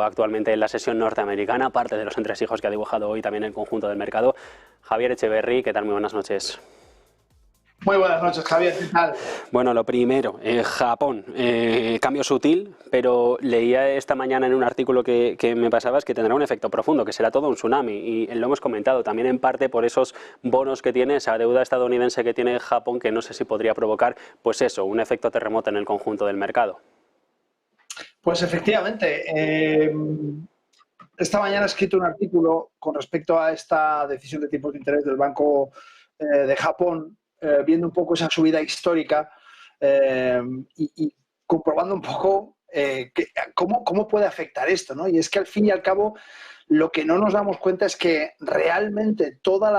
actualmente en la sesión norteamericana, parte de los entresijos que ha dibujado hoy también el conjunto del mercado. Javier Echeverry, ¿qué tal? Muy buenas noches. Muy buenas noches, Javier, ¿qué tal? Bueno, lo primero, Japón, cambio sutil, pero leía esta mañana en un artículo que me pasabas que tendrá un efecto profundo, que será todo un tsunami, y lo hemos comentado también en parte por esos bonos que tiene, esa deuda estadounidense que tiene Japón, que no sé si podría provocar, pues eso, un efecto terremoto en el conjunto del mercado. Pues efectivamente, esta mañana he escrito un artículo con respecto a esta decisión de tipos de interés del Banco de Japón, viendo un poco esa subida histórica y comprobando un poco cómo puede afectar esto, ¿no? Y es que al fin y al cabo lo que no nos damos cuenta es que realmente toda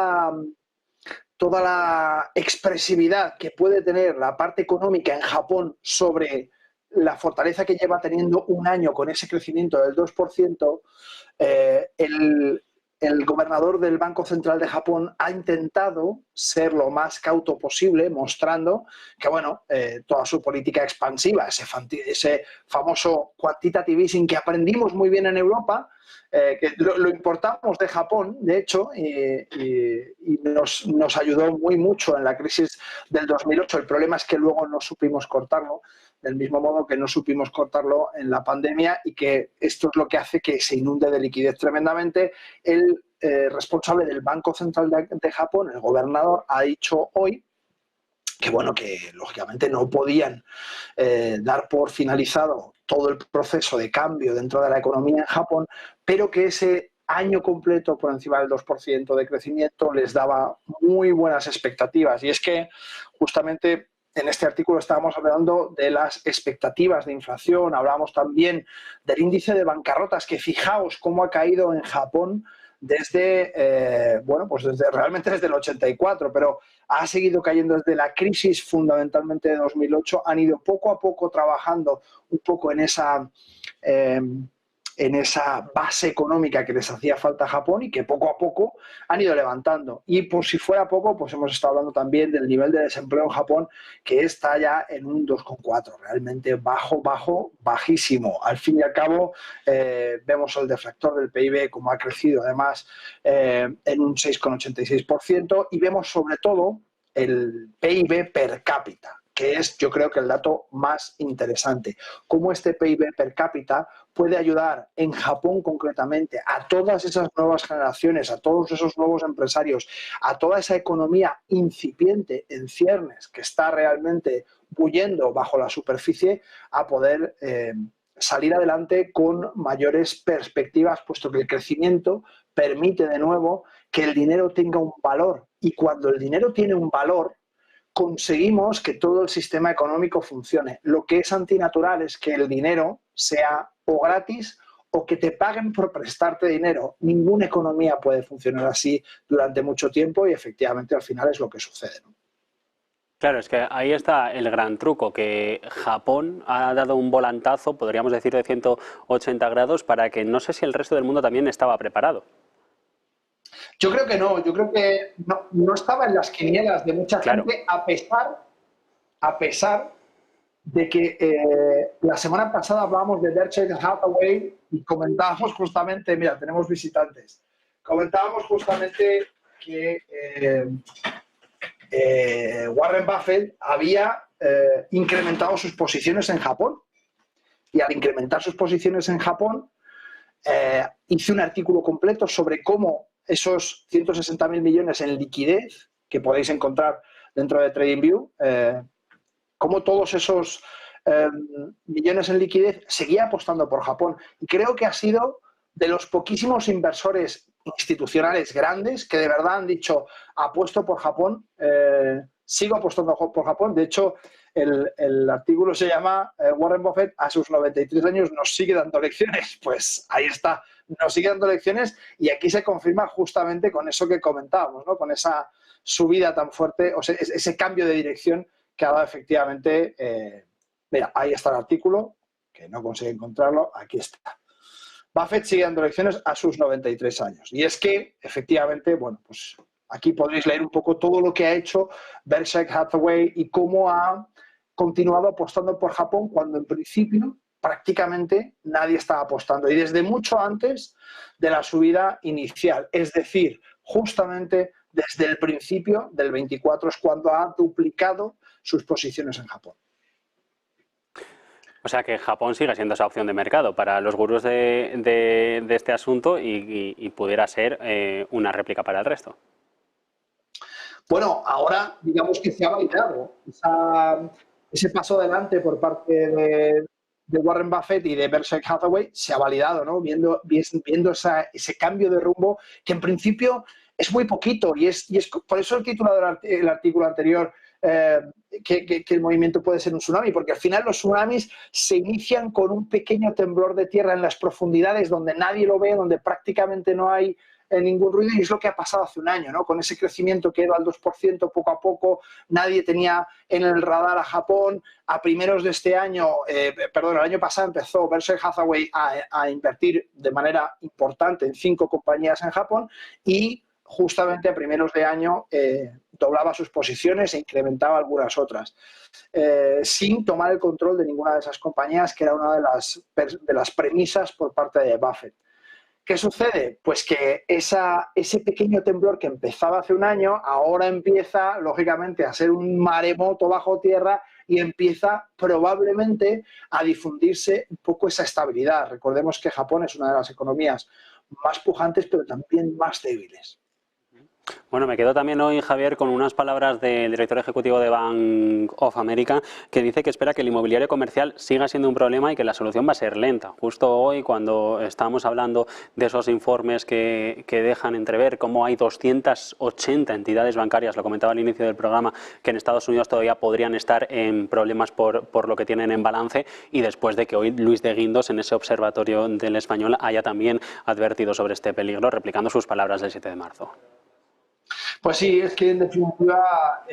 la expresividad que puede tener la parte económica en Japón sobre la fortaleza que lleva teniendo un año con ese crecimiento del 2%, el gobernador del Banco Central de Japón ha intentado ser lo más cauto posible, mostrando que, bueno, toda su política expansiva, ese famoso quantitative easing que aprendimos muy bien en Europa, que lo importamos de Japón, de hecho, y nos ayudó mucho en la crisis del 2008. El problema es que luego no supimos cortarlo, del mismo modo que no supimos cortarlo en la pandemia, y que esto es lo que hace que se inunde de liquidez tremendamente. El responsable del Banco Central de Japón, el gobernador, ha dicho hoy que, bueno, que lógicamente no podían dar por finalizado todo el proceso de cambio dentro de la economía en Japón, pero que ese año completo por encima del 2% de crecimiento les daba muy buenas expectativas. Y es que justamente en este artículo estábamos hablando de las expectativas de inflación, hablábamos también del índice de bancarrotas, que fijaos cómo ha caído en Japón realmente desde el 84, pero ha seguido cayendo desde la crisis fundamentalmente de 2008. Han ido poco a poco trabajando un poco en esa base económica que les hacía falta a Japón y que poco a poco han ido levantando. Y por si fuera poco, pues hemos estado hablando también del nivel de desempleo en Japón, que está ya en un 2,4, realmente bajísimo. Al fin y al cabo, vemos el deflactor del PIB como ha crecido además en un 6,86%, y vemos sobre todo el PIB per cápita, que es, yo creo, que el dato más interesante. Cómo este PIB per cápita puede ayudar en Japón concretamente a todas esas nuevas generaciones, a todos esos nuevos empresarios, a toda esa economía incipiente en ciernes que está realmente bullendo bajo la superficie, a poder salir adelante con mayores perspectivas, puesto que el crecimiento permite de nuevo que el dinero tenga un valor. Y cuando el dinero tiene un valor, conseguimos que todo el sistema económico funcione. Lo que es antinatural es que el dinero sea o gratis o que te paguen por prestarte dinero. Ninguna economía puede funcionar así durante mucho tiempo, y efectivamente al final es lo que sucede, ¿no? Claro, es que ahí está el gran truco, que Japón ha dado un volantazo, podríamos decir, de 180 grados, para que no sé si el resto del mundo también estaba preparado. Yo creo que no, yo creo que no estaba en las quinielas de mucha Claro. gente, a pesar de que la semana pasada hablábamos de Berkshire Hathaway y comentábamos justamente, mira, tenemos visitantes, comentábamos justamente que Warren Buffett había incrementado sus posiciones en Japón, y al incrementar sus posiciones en Japón hice un artículo completo sobre cómo esos 160.000 millones en liquidez que podéis encontrar dentro de TradingView, cómo todos esos millones en liquidez seguía apostando por Japón. Y creo que ha sido de los poquísimos inversores institucionales grandes que de verdad han dicho: apuesto por Japón, sigo apostando por Japón. De hecho, el artículo se llama Warren Buffett a sus 93 años nos sigue dando lecciones. Pues ahí está, nos sigue dando lecciones, y aquí se confirma justamente con eso que comentábamos, ¿no? Con esa subida tan fuerte, o sea, ese cambio de dirección que ha dado efectivamente. Mira, ahí está el artículo, que no consigue encontrarlo, aquí está. Buffett sigue dando lecciones a sus 93 años. Y es que, efectivamente, bueno, pues aquí podréis leer un poco todo lo que ha hecho Berkshire Hathaway y cómo ha continuado apostando por Japón, cuando en principio prácticamente nadie estaba apostando, y desde mucho antes de la subida inicial. Es decir, justamente desde el principio del 24 es cuando ha duplicado sus posiciones en Japón. O sea que Japón sigue siendo esa opción de mercado para los gurús de este asunto y pudiera ser una réplica para el resto. Bueno, ahora digamos que se ha validado ese paso adelante por parte de Warren Buffett y de Berkshire Hathaway, se ha validado, ¿no? Viendo ese cambio de rumbo que en principio es muy poquito, y es por eso el título del artículo anterior, que el movimiento puede ser un tsunami, porque al final los tsunamis se inician con un pequeño temblor de tierra en las profundidades donde nadie lo ve, donde prácticamente no hay ningún ruido, y es lo que ha pasado hace un año, ¿no? Con ese crecimiento que iba al 2% poco a poco, nadie tenía en el radar a Japón. A primeros de este año, el año pasado empezó Berkshire Hathaway a invertir de manera importante en 5 compañías en Japón, y justamente a primeros de año doblaba sus posiciones e incrementaba algunas otras, sin tomar el control de ninguna de esas compañías, que era una de las premisas por parte de Buffett. ¿Qué sucede? Pues que ese pequeño temblor que empezaba hace un año, ahora empieza, lógicamente, a ser un maremoto bajo tierra, y empieza probablemente a difundirse un poco esa estabilidad. Recordemos que Japón es una de las economías más pujantes, pero también más débiles. Bueno, me quedo también hoy, Javier, con unas palabras del director ejecutivo de Bank of America, que dice que espera que el inmobiliario comercial siga siendo un problema y que la solución va a ser lenta. Justo hoy, cuando estábamos hablando de esos informes que dejan entrever cómo hay 280 entidades bancarias, lo comentaba al inicio del programa, que en Estados Unidos todavía podrían estar en problemas por lo que tienen en balance, y después de que hoy Luis de Guindos, en ese observatorio del Español, haya también advertido sobre este peligro, replicando sus palabras del 7 de marzo. Pues sí, es que en definitiva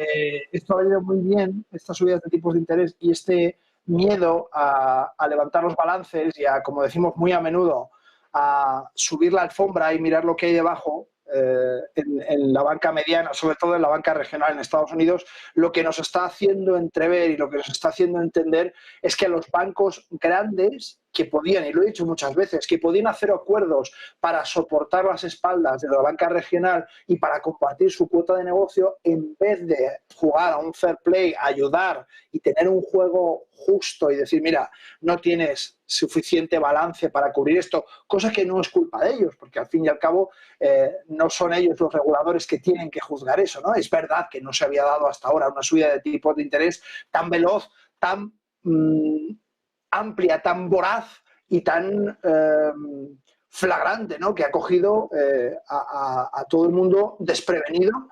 esto ha venido muy bien, estas subidas de tipos de interés y este miedo a levantar los balances y a, como decimos muy a menudo, a subir la alfombra y mirar lo que hay debajo, en la banca mediana, sobre todo en la banca regional en Estados Unidos. Lo que nos está haciendo entrever y lo que nos está haciendo entender es que los bancos grandes, que podían, y lo he dicho muchas veces, que podían hacer acuerdos para soportar las espaldas de la banca regional y para compartir su cuota de negocio, en vez de jugar a un fair play, ayudar y tener un juego justo y decir, mira, no tienes suficiente balance para cubrir esto, cosa que no es culpa de ellos, porque al fin y al cabo no son ellos los reguladores que tienen que juzgar eso, ¿no? Es verdad que no se había dado hasta ahora una subida de tipos de interés tan veloz, tan amplia, tan voraz y tan flagrante, ¿no? Que ha cogido a todo el mundo desprevenido,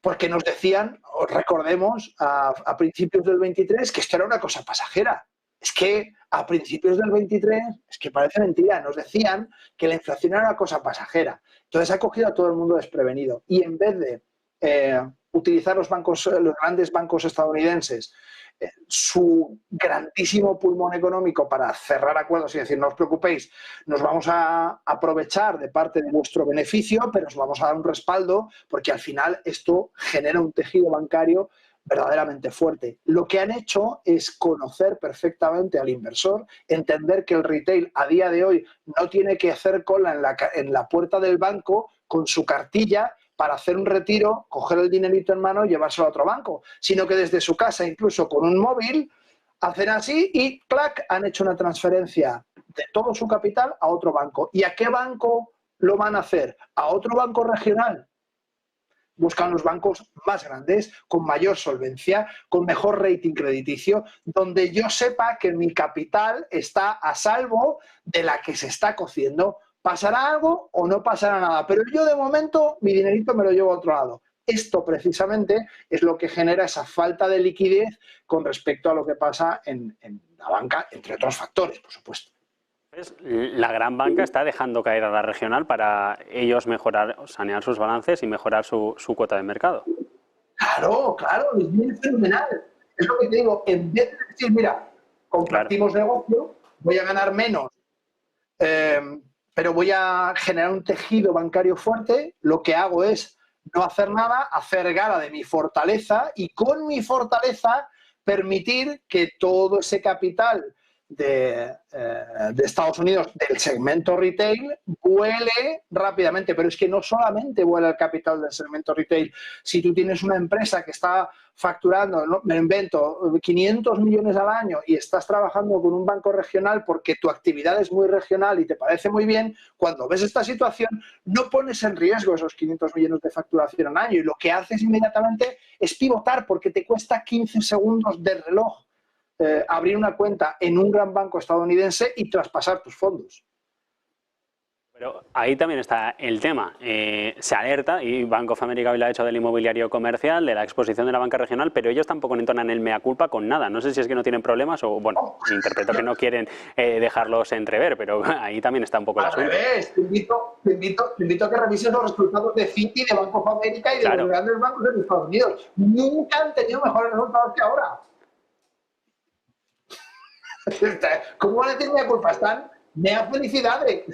porque nos decían, recordemos, a principios del 23, que esto era una cosa pasajera. Es que a principios del 23, es que parece mentira, nos decían que la inflación era una cosa pasajera. Entonces ha cogido a todo el mundo desprevenido, y en vez de utilizar los grandes bancos estadounidenses, su grandísimo pulmón económico, para cerrar acuerdos y decir, no os preocupéis, nos vamos a aprovechar de parte de vuestro beneficio, pero os vamos a dar un respaldo, porque al final esto genera un tejido bancario verdaderamente fuerte. Lo que han hecho es conocer perfectamente al inversor, entender que el retail a día de hoy no tiene que hacer cola en la puerta del banco con su cartilla para hacer un retiro, coger el dinerito en mano y llevárselo a otro banco, sino que desde su casa, incluso con un móvil, hacen así y ¡clac!, han hecho una transferencia de todo su capital a otro banco. ¿Y a qué banco lo van a hacer? ¿A otro banco regional? Buscan los bancos más grandes, con mayor solvencia, con mejor rating crediticio, donde yo sepa que mi capital está a salvo de la que se está cociendo. ¿Pasará algo o no pasará nada? Pero yo, de momento, mi dinerito me lo llevo a otro lado. Esto precisamente es lo que genera esa falta de liquidez con respecto a lo que pasa en la banca, entre otros factores, por supuesto. La gran banca está dejando caer a la regional para ellos mejorar, sanear sus balances y mejorar su cuota de mercado. Claro, claro, es fenomenal. Es lo que te digo, en vez de decir, mira, compartimos negocio, voy a ganar menos, pero voy a generar un tejido bancario fuerte, lo que hago es no hacer nada, hacer gala de mi fortaleza, y con mi fortaleza permitir que todo ese capital de Estados Unidos del segmento retail vuele rápidamente, pero es que no solamente vuela el capital del segmento retail. Si tú tienes una empresa que está facturando, ¿no?, me invento, 500 millones al año y estás trabajando con un banco regional porque tu actividad es muy regional y te parece muy bien, cuando ves esta situación no pones en riesgo esos 500 millones de facturación al año y lo que haces inmediatamente es pivotar porque te cuesta 15 segundos de reloj abrir una cuenta en un gran banco estadounidense y traspasar tus fondos. Pero ahí también está el tema. Se alerta, y Bank of America hoy lo ha hecho, del inmobiliario comercial, de la exposición de la banca regional, pero ellos tampoco entonan el mea culpa con nada. No sé si es que no tienen problemas o, bueno, interpreto que no quieren dejarlos entrever, pero ahí también está un poco el asunto. Al revés, te invito a que revises los resultados de Citi, de Bank of America y de los grandes bancos de Estados Unidos. Nunca han tenido mejores resultados que ahora. ¿Cómo van a decir mea culpa? Están mea felicidades.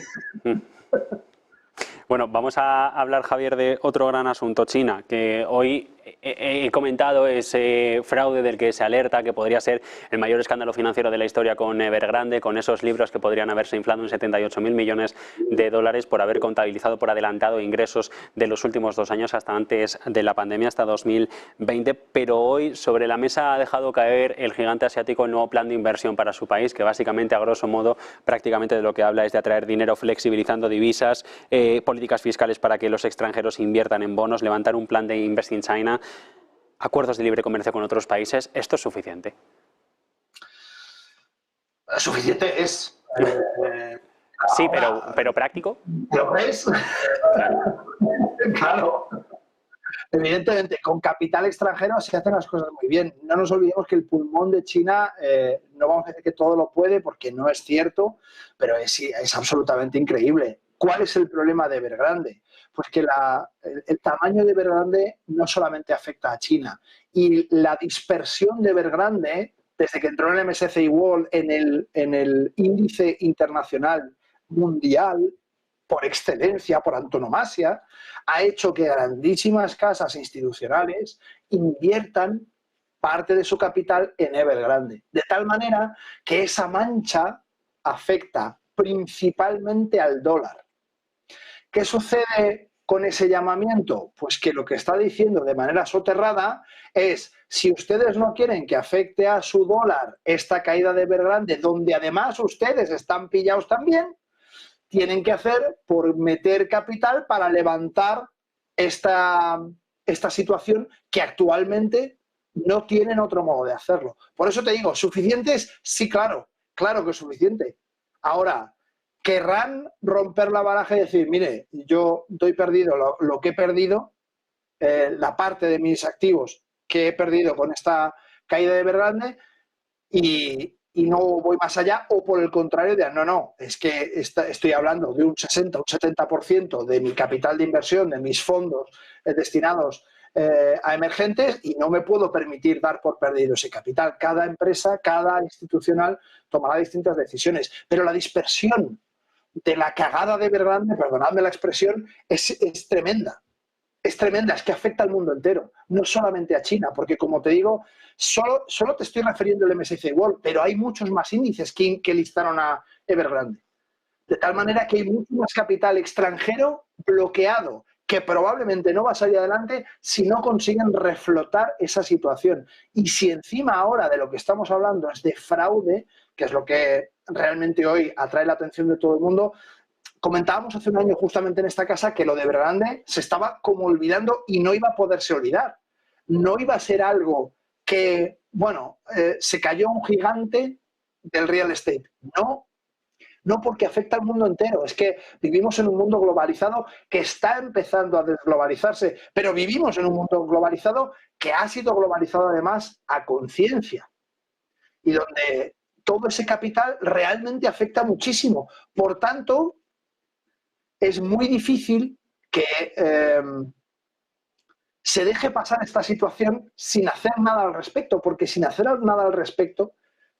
Bueno, vamos a hablar, Javier, de otro gran asunto, China, que hoy he comentado ese fraude del que se alerta, que podría ser el mayor escándalo financiero de la historia con Evergrande, con esos libros que podrían haberse inflado en 78.000 millones de dólares por haber contabilizado por adelantado ingresos de los últimos 2 años hasta antes de la pandemia, hasta 2020. Pero hoy sobre la mesa ha dejado caer el gigante asiático el nuevo plan de inversión para su país, que básicamente, a grosso modo, prácticamente de lo que habla es de atraer dinero flexibilizando divisas, políticas fiscales para que los extranjeros inviertan en bonos, levantar un plan de Invest in China, acuerdos de libre comercio con otros países. ¿Esto es suficiente? Suficiente es. Sí, pero práctico. ¿Lo ves? Claro. Claro. Evidentemente, con capital extranjero se hacen las cosas muy bien. No nos olvidemos que el pulmón de China, no vamos a decir que todo lo puede, porque no es cierto, pero es absolutamente increíble. ¿Cuál es el problema de Evergrande? Pues que el tamaño de Evergrande no solamente afecta a China, y la dispersión de Evergrande, desde que entró en el MSCI World, en el índice internacional mundial, por excelencia, por antonomasia, ha hecho que grandísimas casas institucionales inviertan parte de su capital en Evergrande, de tal manera que esa mancha afecta principalmente al dólar. ¿Qué sucede con ese llamamiento? Pues que lo que está diciendo de manera soterrada es: si ustedes no quieren que afecte a su dólar esta caída de Evergrande, donde además ustedes están pillados también, tienen que hacer por meter capital para levantar esta situación que actualmente no tienen otro modo de hacerlo. Por eso te digo, ¿suficientes? Sí, claro que es suficiente. Ahora, querrán romper la baraja y decir: mire, yo doy perdido lo que he perdido, la parte de mis activos que he perdido con esta caída de Evergrande, y no voy más allá, o por el contrario, de no, es que estoy hablando de un 60, un 70% de mi capital de inversión, de mis fondos destinados a emergentes, y no me puedo permitir dar por perdido ese capital. Cada empresa, cada institucional tomará distintas decisiones, pero la dispersión de la cagada de Evergrande, perdonadme la expresión, es tremenda. Es tremenda, es que afecta al mundo entero, no solamente a China, porque, como te digo, solo te estoy refiriendo al MSCI World, pero hay muchos más índices que listaron a Evergrande. De tal manera que hay mucho más capital extranjero bloqueado, que probablemente no va a salir adelante si no consiguen reflotar esa situación. Y si encima ahora de lo que estamos hablando es de fraude, que es lo que realmente hoy atrae la atención de todo el mundo, comentábamos hace un año justamente en esta casa que lo de Evergrande se estaba como olvidando y no iba a poderse olvidar. No iba a ser algo que, se cayó un gigante del real estate. No, porque afecta al mundo entero. Es que vivimos en un mundo globalizado que está empezando a desglobalizarse, pero vivimos en un mundo globalizado que ha sido globalizado además a conciencia, y donde todo ese capital realmente afecta muchísimo. Por tanto, es muy difícil que se deje pasar esta situación sin hacer nada al respecto, porque sin hacer nada al respecto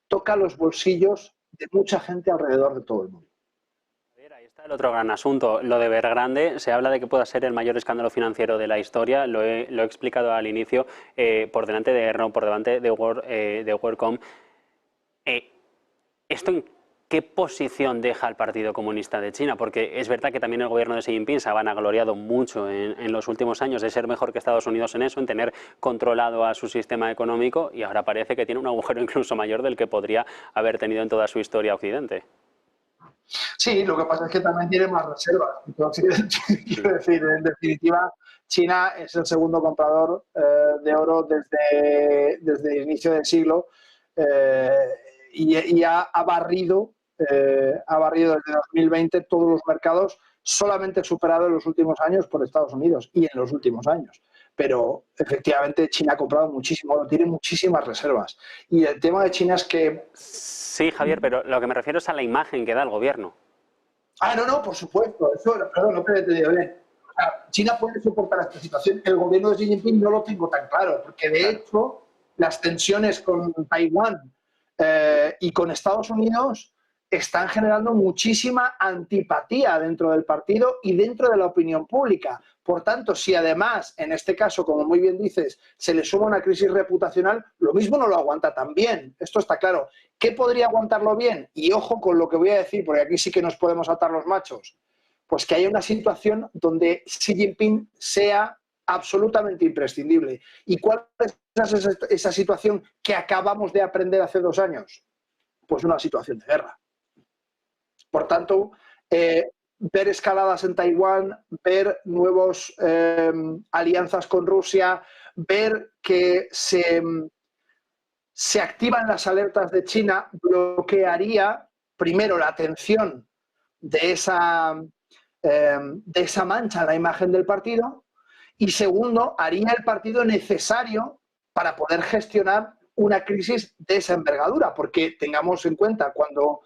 toca los bolsillos de mucha gente alrededor de todo el mundo. Ahí está el otro gran asunto, lo de Evergrande. Se habla de que pueda ser el mayor escándalo financiero de la historia, lo he explicado al inicio, por delante de WorldCom. ¿Esto en qué posición deja al Partido Comunista de China? Porque es verdad que también el gobierno de Xi Jinping se ha vanagloriado mucho en los últimos años de ser mejor que Estados Unidos en eso, en tener controlado a su sistema económico, y ahora parece que tiene un agujero incluso mayor del que podría haber tenido en toda su historia Occidente. Sí, lo que pasa es que también tiene más reservas que todo Occidente. Quiero decir, en definitiva, China es el segundo comprador de oro desde el inicio del siglo eh, y ha barrido desde 2020 todos los mercados, solamente superado en los últimos años por Estados Unidos y en los últimos años. Pero efectivamente China ha comprado muchísimo oro, tiene muchísimas reservas. Y el tema de China es que... Sí, Javier, pero lo que me refiero es a la imagen que da el gobierno. No, por supuesto. Eso, perdón, no te he entendido bien. O sea, China puede soportar esta situación. El gobierno de Xi Jinping no lo tengo tan claro, porque de hecho las tensiones con Taiwán y con Estados Unidos están generando muchísima antipatía dentro del partido y dentro de la opinión pública. Por tanto, si además, en este caso, como muy bien dices, se le suma una crisis reputacional, lo mismo no lo aguanta tan bien. Esto está claro. ¿Qué podría aguantarlo bien? Y ojo con lo que voy a decir, porque aquí sí que nos podemos atar los machos. Pues que haya una situación donde Xi Jinping sea absolutamente imprescindible. ¿Y cuál es esa situación que acabamos de aprender hace 2 años? Pues una situación de guerra. Por tanto, ver escaladas en Taiwán, ver nuevas alianzas con Rusia, ver que se activan las alertas de China, bloquearía primero la atención de esa mancha en la imagen del partido y segundo, haría el partido necesario para poder gestionar una crisis de esa envergadura, porque tengamos en cuenta cuando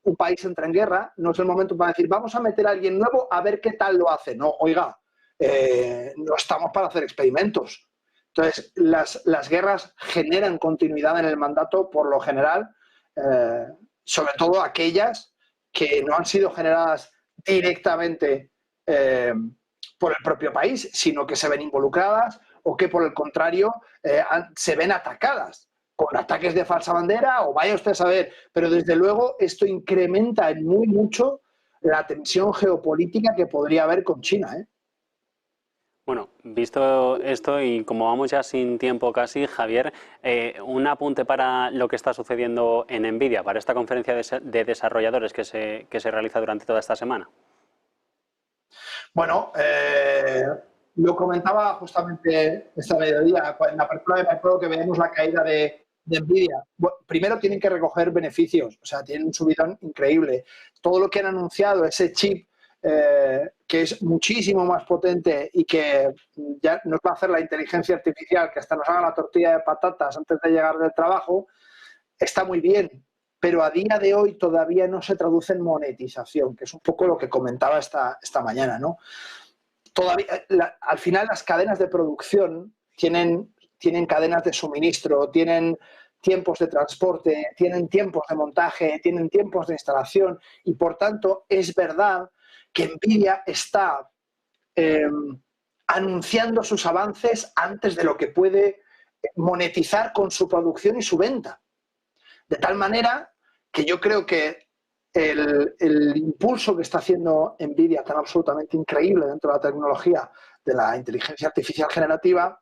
un país entra en guerra, no es el momento para decir vamos a meter a alguien nuevo a ver qué tal lo hace. No, oiga, no estamos para hacer experimentos. Entonces, las guerras generan continuidad en el mandato por lo general, sobre todo aquellas que no han sido generadas directamente por el propio país, sino que se ven involucradas o que, por el contrario, se ven atacadas con ataques de falsa bandera o vaya usted a saber. Pero, desde luego, esto incrementa en muy mucho la tensión geopolítica que podría haber con China, ¿eh? Bueno, visto esto y como vamos ya sin tiempo casi, Javier, un apunte para lo que está sucediendo en NVIDIA, para esta conferencia de desarrolladores que se realiza durante toda esta semana. Bueno, lo comentaba justamente esta mediodía, en la apertura de MyPro, que vemos la caída de NVIDIA. Bueno, primero tienen que recoger beneficios, o sea, tienen un subidón increíble. Todo lo que han anunciado, ese chip que es muchísimo más potente y que ya nos va a hacer la inteligencia artificial, que hasta nos haga la tortilla de patatas antes de llegar del trabajo, está muy bien, pero a día de hoy todavía no se traduce en monetización, que es un poco lo que comentaba esta mañana, ¿no? Todavía, al final las cadenas de producción tienen cadenas de suministro, tienen tiempos de transporte, tienen tiempos de montaje, tienen tiempos de instalación y, por tanto, es verdad que NVIDIA está anunciando sus avances antes de lo que puede monetizar con su producción y su venta. De tal manera que yo creo que el impulso que está haciendo NVIDIA tan absolutamente increíble dentro de la tecnología de la inteligencia artificial generativa,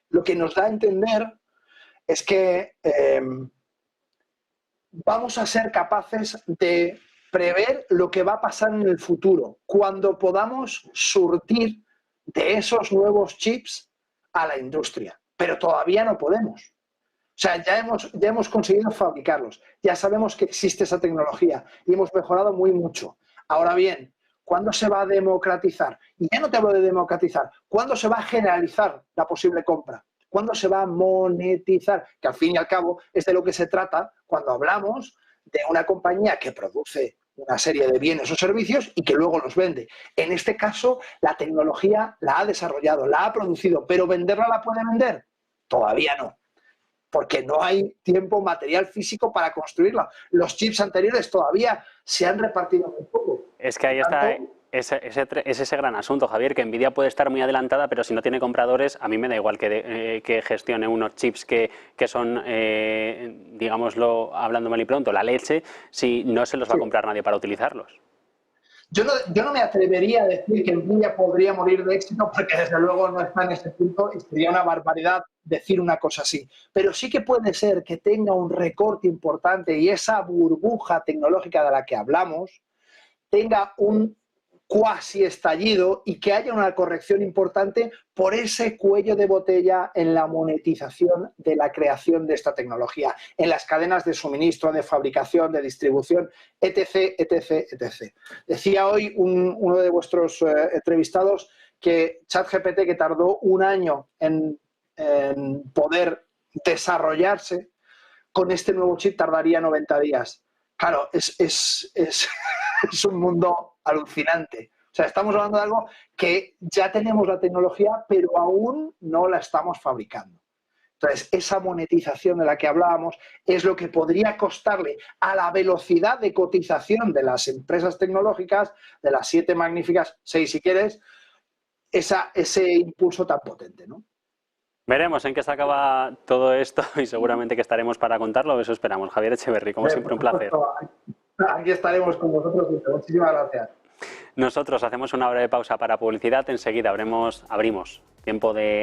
lo que nos da a entender es que vamos a ser capaces de prever lo que va a pasar en el futuro, cuando podamos surtir de esos nuevos chips a la industria. Pero todavía no podemos. O sea, ya hemos conseguido fabricarlos, ya sabemos que existe esa tecnología y hemos mejorado muy mucho. Ahora bien, ¿cuándo se va a democratizar? Y ya no te hablo de democratizar, ¿cuándo se va a generalizar la posible compra? ¿Cuándo se va a monetizar? Que al fin y al cabo es de lo que se trata cuando hablamos de una compañía que produce una serie de bienes o servicios y que luego los vende. En este caso, la tecnología la ha desarrollado, la ha producido, pero ¿venderla la puede vender? Todavía no, porque no hay tiempo material físico para construirla. Los chips anteriores todavía se han repartido muy poco. Es que ahí está Es ese gran asunto, Javier, que Nvidia puede estar muy adelantada, pero si no tiene compradores, a mí me da igual que gestione unos chips que son, digámoslo, hablando mal y pronto, la leche, si no se los va a comprar nadie para utilizarlos. Yo no me atrevería a decir que Nvidia podría morir de éxito, porque desde luego no está en ese punto y sería una barbaridad decir una cosa así. Pero sí que puede ser que tenga un recorte importante y esa burbuja tecnológica de la que hablamos tenga un cuasi estallido y que haya una corrección importante por ese cuello de botella en la monetización de la creación de esta tecnología, en las cadenas de suministro, de fabricación, de distribución, etc., etc., etc. Decía hoy uno de vuestros entrevistados que ChatGPT, que tardó un año en poder desarrollarse, con este nuevo chip tardaría 90 días. Claro, es un mundo alucinante. O sea, estamos hablando de algo que ya tenemos la tecnología, pero aún no la estamos fabricando. Entonces, esa monetización de la que hablábamos es lo que podría costarle a la velocidad de cotización de las empresas tecnológicas, de las 7 magníficas, 6 si quieres, ese impulso tan potente, ¿no? Veremos en qué se acaba todo esto y seguramente que estaremos para contarlo. Eso esperamos. Javier Echeverri, como siempre, un placer. Aquí estaremos con vosotros. Muchísimas gracias. Nosotros hacemos una breve pausa para publicidad. Enseguida abrimos tiempo de